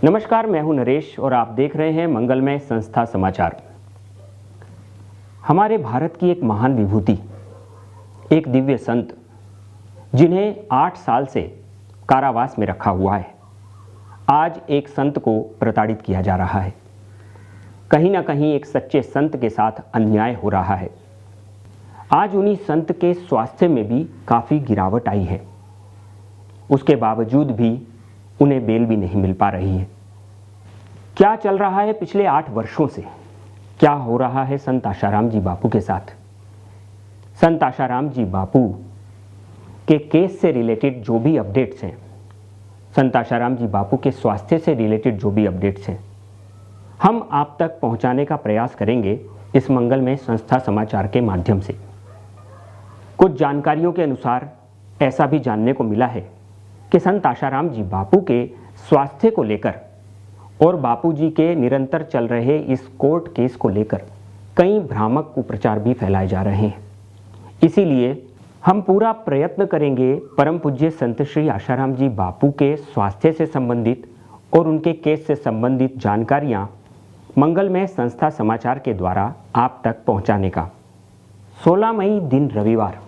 नमस्कार, मैं हूं नरेश और आप देख रहे हैं मंगलमय संस्था समाचार। हमारे भारत की एक महान विभूति, एक दिव्य संत, जिन्हें 8 साल से कारावास में रखा हुआ है, आज एक संत को प्रताड़ित किया जा रहा है। कहीं ना कहीं एक सच्चे संत के साथ अन्याय हो रहा है। आज उन्हीं संत के स्वास्थ्य में भी काफ़ी गिरावट आई है। उसके बावजूद भी उन्हें बेल भी नहीं मिल पा रही है। क्या चल रहा है पिछले 8 वर्षों से? क्या हो रहा है संत आशाराम जी बापू के साथ? संत आशाराम जी बापू के केस से रिलेटेड जो भी अपडेट्स हैं, संत आशाराम जी बापू के स्वास्थ्य से रिलेटेड जो भी अपडेट्स हैं, हम आप तक पहुंचाने का प्रयास करेंगे इस मंगलमय संस्था समाचार के माध्यम से। कुछ जानकारियों के अनुसार ऐसा भी जानने को मिला है कि संत आशाराम जी बापू के स्वास्थ्य को लेकर और बापूजी के निरंतर चल रहे इस कोर्ट केस को लेकर कई भ्रामक कुप्रचार भी फैलाए जा रहे हैं। इसीलिए हम पूरा प्रयत्न करेंगे परम पूज्य संत श्री आशाराम जी बापू के स्वास्थ्य से संबंधित और उनके केस से संबंधित जानकारियां मंगलमय संस्था समाचार के द्वारा आप तक पहुंचाने का। 16 मई दिन रविवार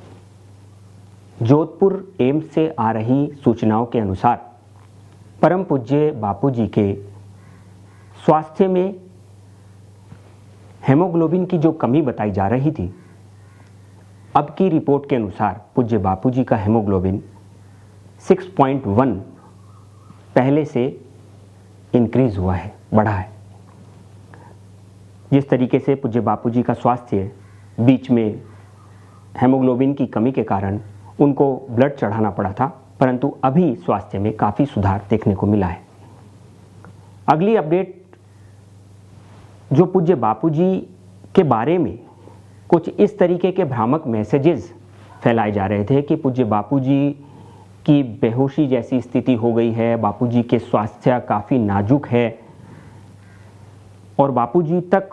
जोधपुर एम्स से आ रही सूचनाओं के अनुसार परम पूज्य बापूजी के स्वास्थ्य में हेमोग्लोबिन की जो कमी बताई जा रही थी, अब की रिपोर्ट के अनुसार पूज्य बापूजी का हेमोग्लोबिन 6.1 पहले से इंक्रीज हुआ है, बढ़ा है। जिस तरीके से पूज्य बापूजी का स्वास्थ्य बीच में हेमोग्लोबिन की कमी के कारण उनको ब्लड चढ़ाना पड़ा था, परंतु अभी स्वास्थ्य में काफ़ी सुधार देखने को मिला है। अगली अपडेट जो पूज्य बापूजी के बारे में कुछ इस तरीके के भ्रामक मैसेजेस फैलाए जा रहे थे कि पूज्य बापूजी की बेहोशी जैसी स्थिति हो गई है, बापूजी के स्वास्थ्य काफ़ी नाजुक है और बापूजी तक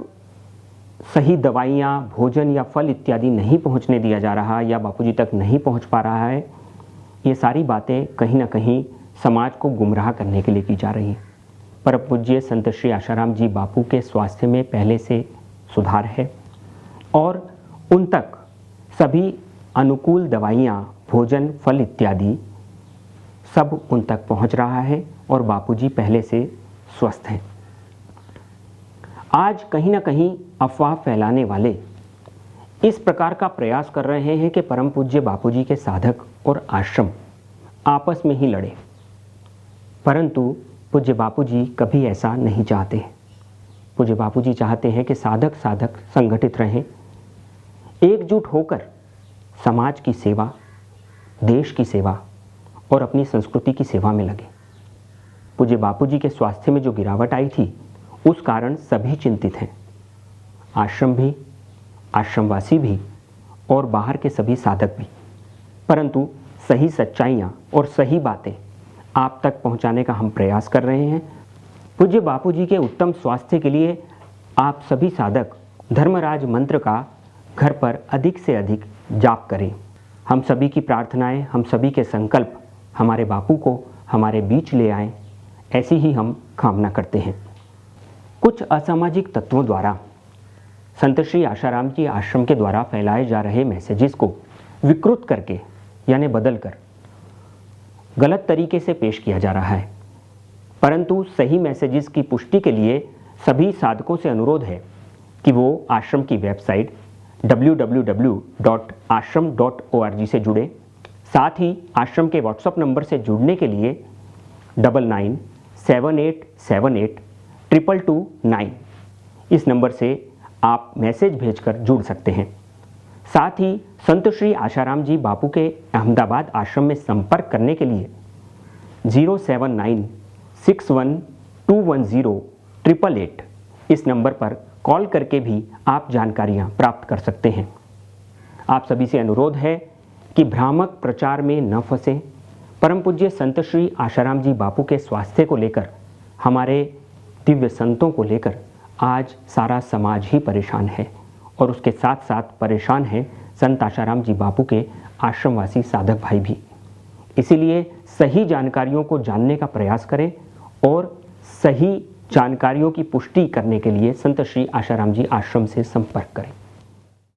सही दवाइयाँ, भोजन या फल इत्यादि नहीं पहुंचने दिया जा रहा या बापूजी तक नहीं पहुंच पा रहा है। ये सारी बातें कहीं ना कहीं समाज को गुमराह करने के लिए की जा रही हैं। परम पूज्य संत श्री आशाराम जी बापू के स्वास्थ्य में पहले से सुधार है और उन तक सभी अनुकूल दवाइयाँ, भोजन, फल इत्यादि सब उन तक पहुंच रहा है और बापूजी पहले से स्वस्थ हैं। आज कहीं ना कहीं अफवाह फैलाने वाले इस प्रकार का प्रयास कर रहे हैं कि परम पूज्य बापूजी के साधक और आश्रम आपस में ही लड़े, परंतु पूज्य बापूजी कभी ऐसा नहीं चाहते। पूज्य बापूजी चाहते हैं कि साधक संगठित रहें, एकजुट होकर समाज की सेवा, देश की सेवा और अपनी संस्कृति की सेवा में लगे। पूज्य बापूजी के स्वास्थ्य में जो गिरावट आई थी, उस कारण सभी चिंतित हैं, आश्रम भी, आश्रमवासी भी और बाहर के सभी साधक भी। परंतु सही सच्चाइयाँ और सही बातें आप तक पहुंचाने का हम प्रयास कर रहे हैं। पूज्य बापूजी के उत्तम स्वास्थ्य के लिए आप सभी साधक धर्मराज मंत्र का घर पर अधिक से अधिक जाप करें। हम सभी की प्रार्थनाएं, हम सभी के संकल्प हमारे बापू को हमारे बीच ले आएं, ऐसी ही हम कामना करते हैं। कुछ असामाजिक तत्वों द्वारा संत श्री आशाराम जी आश्रम के द्वारा फैलाए जा रहे मैसेजेस को विकृत करके यानी बदल कर गलत तरीके से पेश किया जा रहा है, परंतु सही मैसेजेस की पुष्टि के लिए सभी साधकों से अनुरोध है कि वो आश्रम की वेबसाइट www.ashram.org से जुड़े। साथ ही आश्रम के व्हाट्सएप नंबर से जुड़ने के लिए 9978782229 इस नंबर से आप मैसेज भेजकर जुड़ सकते हैं। साथ ही संत श्री आशाराम जी बापू के अहमदाबाद आश्रम में संपर्क करने के लिए 07961210888 इस नंबर पर कॉल करके भी आप जानकारियां प्राप्त कर सकते हैं। आप सभी से अनुरोध है कि भ्रामक प्रचार में न फंसें। परम पूज्य संत श्री आशाराम जी बापू के स्वास्थ्य को लेकर, हमारे दिव्य संतों को लेकर आज सारा समाज ही परेशान है और उसके साथ साथ परेशान है संत आशाराम जी बापू के आश्रमवासी साधक भाई भी। इसीलिए सही जानकारियों को जानने का प्रयास करें और सही जानकारियों की पुष्टि करने के लिए संत श्री आशाराम जी आश्रम से संपर्क करें।